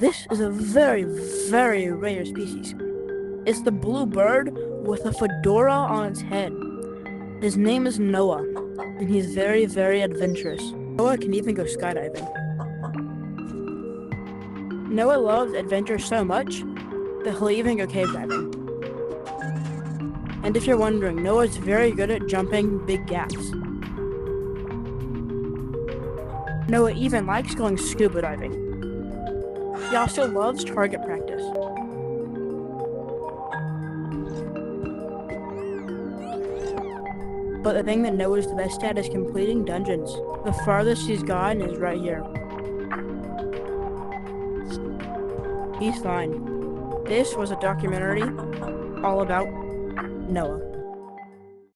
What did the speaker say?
This is a very, very rare species. It's the blue bird with a fedora on its head. His name is Noah, and he's very, very adventurous. Noah can even go skydiving. Noah loves adventure so much that he'll even go cave diving. And if you're wondering, Noah's very good at jumping big gaps. Noah even likes going scuba diving. He also loves target practice. But the thing that Noah's the best at is completing dungeons. The farthest he's gotten is right here. He's fine. This was a documentary all about Noah.